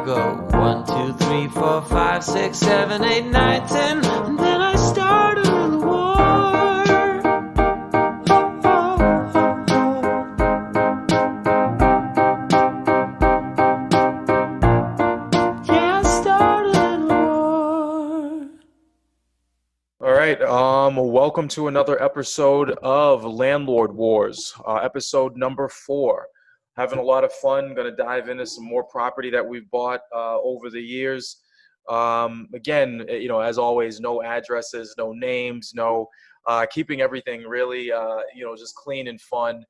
go 1, 2, 3, 4, 5, 6, 7, 8, 9, 10, and then I started the war. Yeah, I started the war. All right, welcome to another episode of Landlord Wars, episode number 4. Having a lot of fun. Going to dive into some more property that we've bought over the years. Again, as always, no addresses, no names, no keeping everything really, just clean and fun.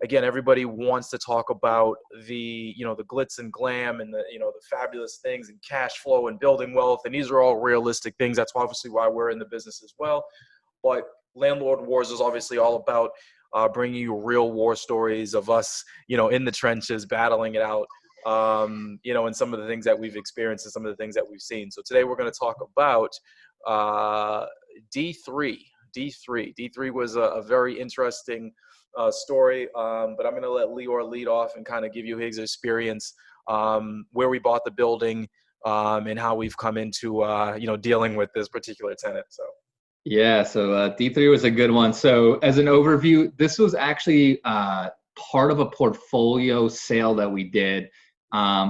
Again, everybody wants to talk about the glitz and glam and the fabulous things and cash flow and building wealth. And these are all realistic things. That's obviously why we're in the business as well. But Landlord Wars is obviously all about bringing you real war stories of us, in the trenches, battling it out, and some of the things that we've experienced and some of the things that we've seen. So today we're going to talk about D3. D3 was a very interesting story, but I'm going to let Lior lead off and kind of give you his experience, where we bought the building, and how we've come into dealing with this particular tenant. So D3 was a good one. So as an overview, this was actually part of a portfolio sale that we did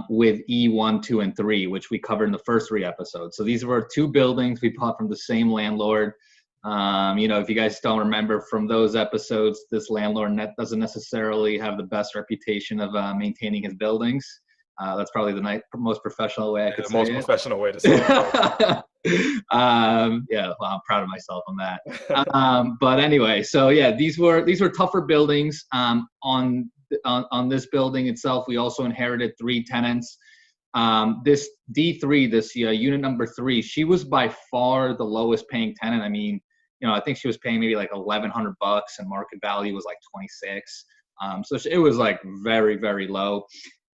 with E1, 2, and 3, which we covered in the first 3 episodes. So these were 2 buildings we bought from the same landlord. If you guys don't remember from those episodes, this landlord doesn't necessarily have the best reputation of maintaining his buildings. That's probably the most professional way I could say it. The most professional way to say it. Well, I'm proud of myself on that. But anyway, so yeah, these were tougher buildings. On this building itself, we also inherited 3 tenants. This D3, this unit number 3, she was by far the lowest paying tenant. I mean, I think she was paying maybe like $1,100, and market value was like 26. So it was like very, very low.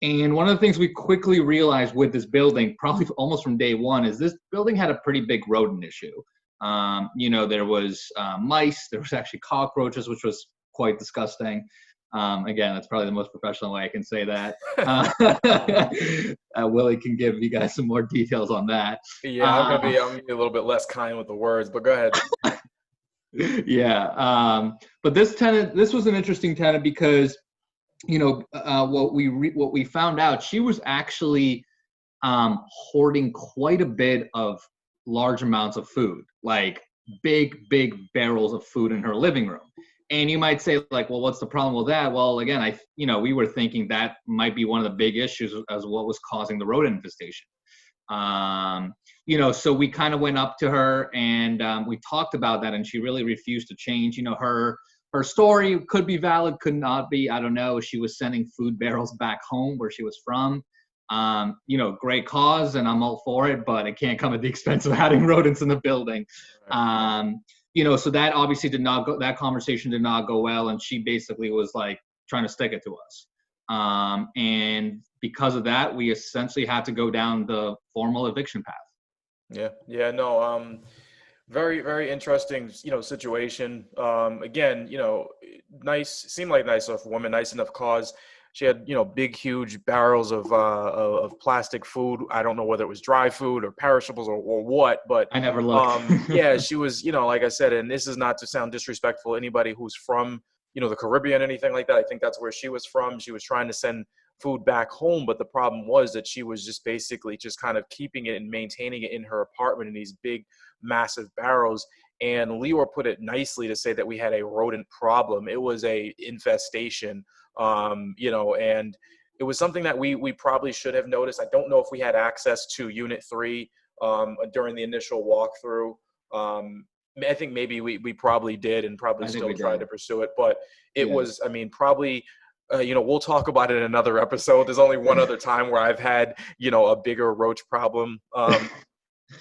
And one of the things we quickly realized with this building, probably almost from day one, is this building had a pretty big rodent issue. There was mice, there was actually cockroaches, which was quite disgusting. Again, that's probably the most professional way I can say that. Willie can give you guys some more details on that. Yeah, I'm gonna be a little bit less kind with the words, but go ahead. Yeah, but this was an interesting tenant because, what we found out, she was actually hoarding quite a bit of large amounts of food, like big barrels of food in her living room. And you might say, like, well, what's the problem with that? Well, again, we were thinking that might be one of the big issues as what was causing the rodent infestation. So we kind of went up to her and we talked about that, and she really refused to change. Her story could be valid, could not be. I don't know. She was sending food barrels back home where she was from. Great cause, and I'm all for it, but it can't come at the expense of having rodents in the building. So that obviously that conversation did not go well, and she basically was like trying to stick it to us. And because of that, we essentially had to go down the formal eviction path. No, very, very interesting, situation. Again, nice, seemed like nice enough woman, nice enough cause. She had, big, huge barrels of plastic food. I don't know whether it was dry food or perishables or what, but I never looked. Yeah, she was, like I said, and this is not to sound disrespectful, anybody who's from, the Caribbean, anything like that. I think that's where she was from. She was trying to send food back home, but the problem was that she was just basically just kind of keeping it and maintaining it in her apartment in these big, massive barrels. And Lior put it nicely to say that we had a rodent problem. It was a infestation, and it was something that we probably should have noticed. I don't know if we had access to Unit 3 during the initial walkthrough. I think maybe we probably did, and probably still tried to pursue it, but it was, probably, we'll talk about it in another episode. There's only one other time where I've had, a bigger roach problem,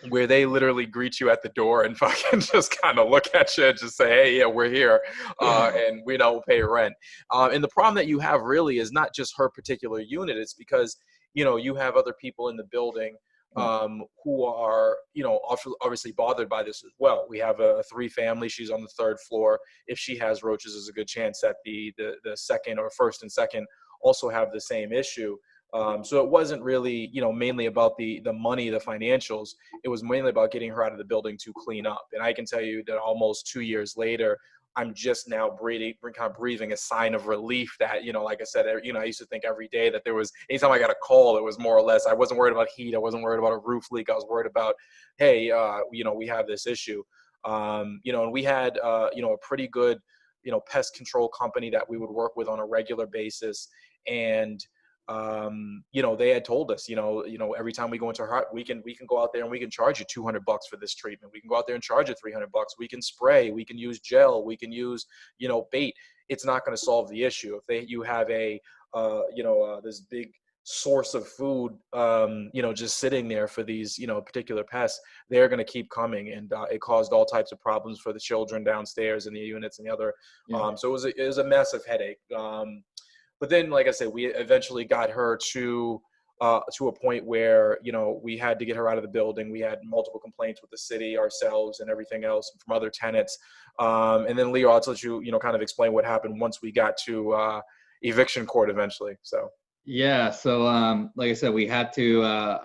where they literally greet you at the door and fucking just kind of look at you and just say, hey, yeah, we're here, and we don't pay rent. And the problem that you have really is not just her particular unit. It's because, you have other people in the building who are, obviously bothered by this as well. We have a 3-family. She's on the 3rd floor. If she has roaches, there's a good chance that the second or first and second also have the same issue. So it wasn't really, mainly about the money, the financials. It was mainly about getting her out of the building to clean up. And I can tell you that almost 2 years later, I'm just now breathing a sign of relief that, like I said, I used to think every day that there was, anytime I got a call, it was more or less, I wasn't worried about heat. I wasn't worried about a roof leak. I was worried about, hey, we have this issue. And we had, a pretty good, pest control company that we would work with on a regular basis. And, they had told us, every time we go into a hut, we can go out there and we can charge you $200 for this treatment. We can go out there and charge you $300. We can spray, we can use gel, we can use, bait. It's not going to solve the issue. If you have this big source of food, just sitting there for these, particular pests, they're going to keep coming. And it caused all types of problems for the children downstairs in the units and the other. Yeah. So it was a massive headache. But then, like I said, we eventually got her to a point where, we had to get her out of the building. We had multiple complaints with the city, ourselves, and everything else from other tenants. And then, Lior, I'll let you, kind of explain what happened once we got to eviction court eventually. So. Yeah. So, like I said, we had to,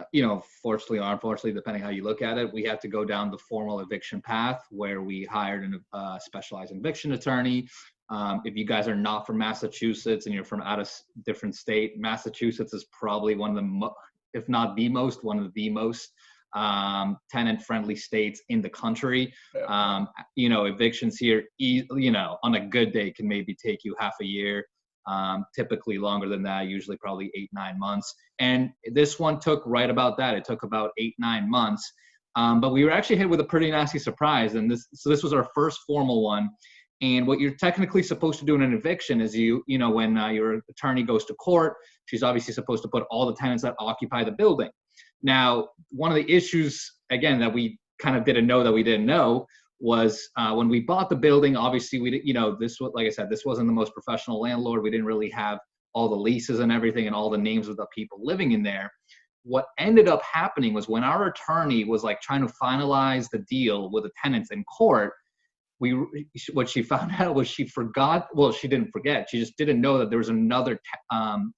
fortunately or unfortunately, depending how you look at it, we had to go down the formal eviction path where we hired a specialized eviction attorney. If you guys are not from Massachusetts and you're from out of different state, Massachusetts is probably one of the, if not the most, one of the most tenant-friendly states in the country. Yeah. Evictions here, on a good day can maybe take you half a year. Typically longer than that, usually probably 8-9 months. And this one took right about that. It took about 8-9 months. But we were actually hit with a pretty nasty surprise. And this was our first formal one. And what you're technically supposed to do in an eviction is when your attorney goes to court, she's obviously supposed to put all the tenants that occupy the building. Now, one of the issues, again, that we kind of didn't know was when we bought the building, obviously this was, like I said, this wasn't the most professional landlord. We didn't really have all the leases and everything and all the names of the people living in there. What ended up happening was when our attorney was like trying to finalize the deal with the tenants in court, what she found out was she forgot. Well, she didn't forget. She just didn't know that there was another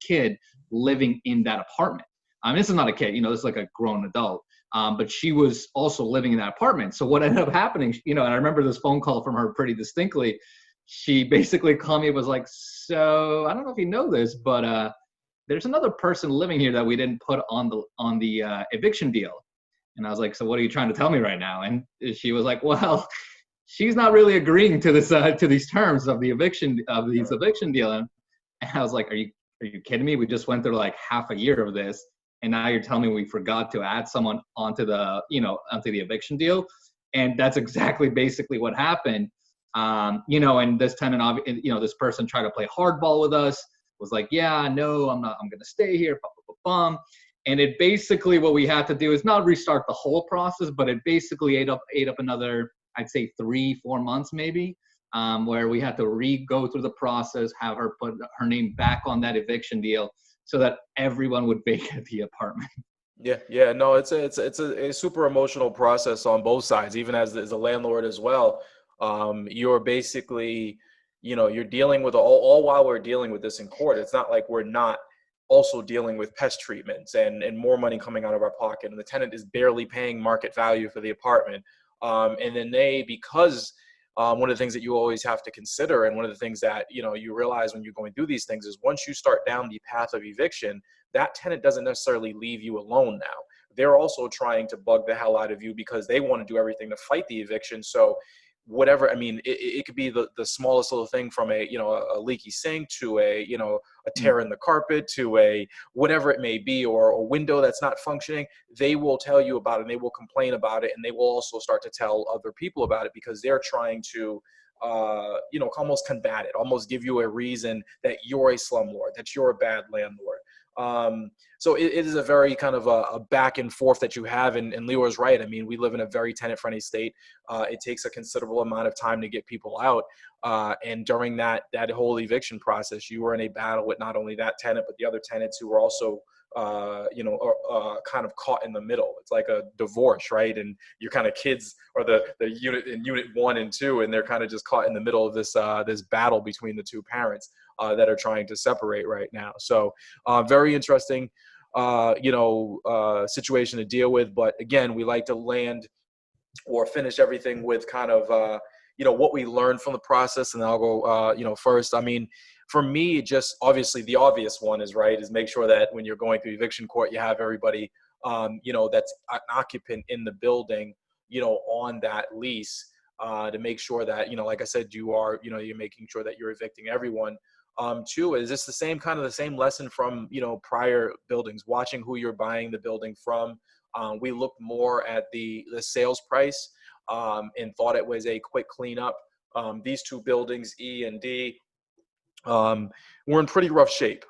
kid living in that apartment. This is not a kid, this is like a grown adult. But she was also living in that apartment. So what ended up happening, and I remember this phone call from her pretty distinctly. She basically called me and was like, so I don't know if you know this, but there's another person living here that we didn't put on the eviction deal. And I was like, so what are you trying to tell me right now? And she was like, well, she's not really agreeing to this to these terms of the eviction deal. And I was like, are you kidding me? We just went through like half a year of this, and now you're telling me we forgot to add someone onto the eviction deal. And that's exactly basically what happened. And this tenant, this person tried to play hardball with us, was like, yeah, no, I'm going to stay here. And it basically, what we had to do is not restart the whole process, but it basically ate up another, I'd say 3-4 months maybe, where we had to go through the process, have her put her name back on that eviction deal so that everyone would vacate the apartment. Yeah, no, it's a super emotional process on both sides, even as a landlord as well. You're basically, you're dealing with all while we're dealing with this in court. It's not like we're not also dealing with pest treatments and more money coming out of our pocket, and the tenant is barely paying market value for the apartment. And then because one of the things that you always have to consider, and one of the things that you realize when you're going through these things, is once you start down the path of eviction, that tenant doesn't necessarily leave you alone now. They're also trying to bug the hell out of you because they want to do everything to fight the eviction. So whatever, it could be the smallest little thing, from a leaky sink to a tear in the carpet to a whatever it may be, or a window that's not functioning. They will tell you about it, and they will complain about it, and they will also start to tell other people about it, because they're trying to almost combat it, almost give you a reason that you're a slumlord, that you're a bad landlord. So it is a very kind of a back and forth that you have, and Lior's right. We live in a very tenant-friendly state. It takes a considerable amount of time to get people out, and during that whole eviction process, you were in a battle with not only that tenant, but the other tenants who were also kind of caught in the middle. It's like a divorce, right? And your kind of kids are the unit 1 and 2, and they're kind of just caught in the middle of this battle between the two parents. that are trying to separate right now. So very interesting, situation to deal with. But again, we like to land or finish everything with kind of, what we learned from the process. And I'll go, first. I mean, for me, just obviously the obvious one is make sure that when you're going through eviction court, you have everybody, that's an occupant in the building, on that lease, to make sure that, like I said, you're making sure that you're evicting everyone. Two, is this the same lesson from, prior buildings, watching who you're buying the building from. We looked more at the sales price, and thought it was a quick cleanup. These two buildings, E and D, were in pretty rough shape.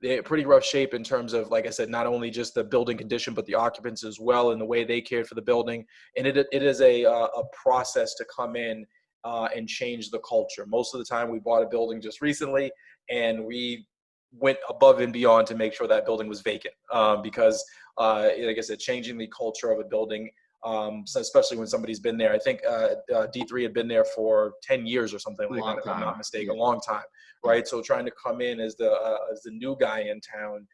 They're pretty rough shape in terms of, like I said, not only just the building condition, but the occupants as well, and the way they cared for the building. And it is a process to come in and change the culture. Most of the time, we bought a building just recently, and we went above and beyond to make sure that building was vacant, because, like I said, changing the culture of a building, so especially when somebody's been there. I think D3 had been there for 10 years or something like that, if I'm not mistaken, a long time, right? So trying to come in as the new guy in town,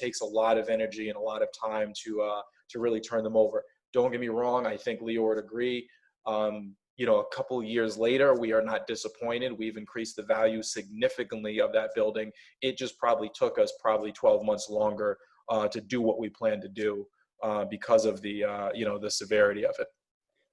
takes a lot of energy and a lot of time to really turn them over. Don't get me wrong, I think Lior would agree. A couple of years later, we are not disappointed. We've increased the value significantly of that building. It just probably took us 12 months longer to do what we planned to do, because of the severity of it.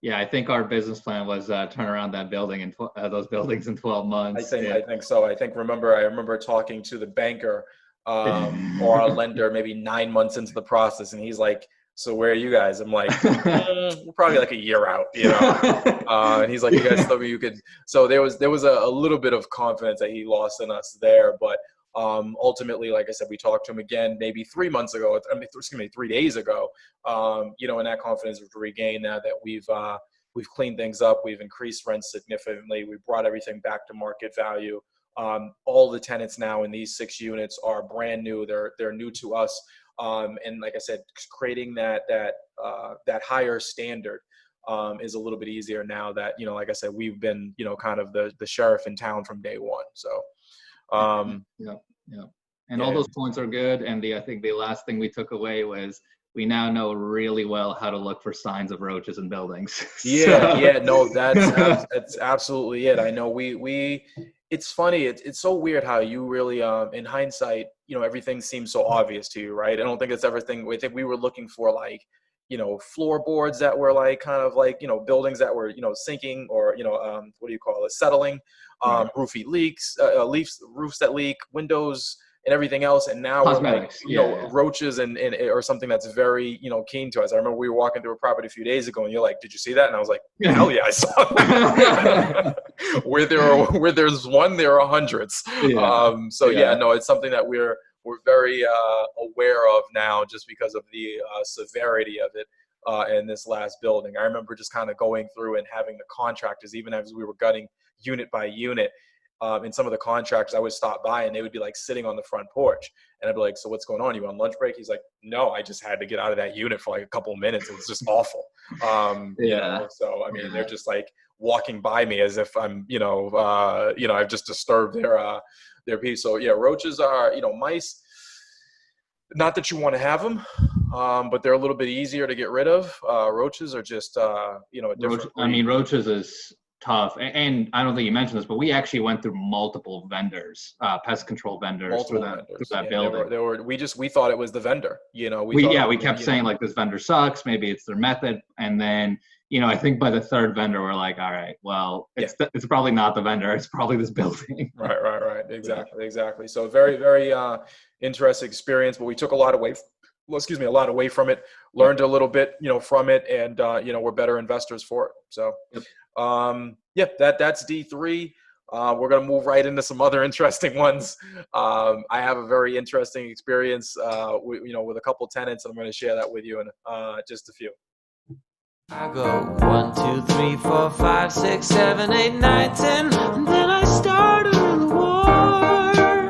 Yeah, I think our business plan was turn around that building and those buildings in 12 months. I think so. I remember talking to the banker, or our lender maybe 9 months into the process, and he's like, "So where are you guys?" I'm like, "We're probably like a year out, and he's like, "You guys thought you could." So there was a little bit of confidence that he lost in us there, but ultimately, like I said, we talked to him again maybe 3 months ago. 3 days ago. And that confidence was regained now that we've cleaned things up. We've increased rents significantly. We brought everything back to market value. All the tenants now in these 6 units are brand new. They're new to us. And like I said, creating that higher standard is a little bit easier now that, like I said, we've been, kind of the sheriff in town from day one. So, yeah. And all those points are good. And I think the last thing we took away was we now know really well how to look for signs of roaches in buildings. No, that's absolutely it. I know it's funny. It's so weird how you really, in hindsight, everything seems so obvious to you, right? I don't think it's everything. I think we were looking for floorboards that were kind of buildings that were, sinking or, what do you call it? Settling, roofy leaks, roofs that leak, windows and everything else. And now cosmetics, we're roaches and or something that's very, keen to us. I remember we were walking through a property a few days ago and you're like, "Did you see that?" And I was like, "Hell yeah, I saw it." Where there's one, there are hundreds. It's something that we're very aware of now, just because of the severity of it in this last building. I remember just kind of going through and having the contractors, even as we were gutting unit by unit, and some of the contractors, I would stop by and they would be sitting on the front porch, and I'd be like, "So what's going on? You on lunch break?" He's like, "No, I just had to get out of that unit for a couple of minutes. It was just awful." So I mean, they're just walking by me as if I'm, I've just disturbed their peace. So roaches are, mice. Not that you want to have them, but they're a little bit easier to get rid of. Roaches are just, a different. Roaches is tough. And I don't think you mentioned this, but we actually went through multiple vendors, pest control vendors for that building. We thought it was the vendor, we kept saying this vendor sucks. Maybe it's their method. And then, I think by the third vendor, we're like, all right, well, it's probably not the vendor. It's probably this building. Right. Exactly. So very, very interesting experience, but we took a lot away from it, learned a little bit, from it, and, we're better investors for it. So, that's D3. We're going to move right into some other interesting ones. I have a very interesting experience, with a couple tenants, and I'm going to share that with you in just a few. I go 1, 2, 3, 4, 5, 6, 7, 8, 9, 10, and then I start a war.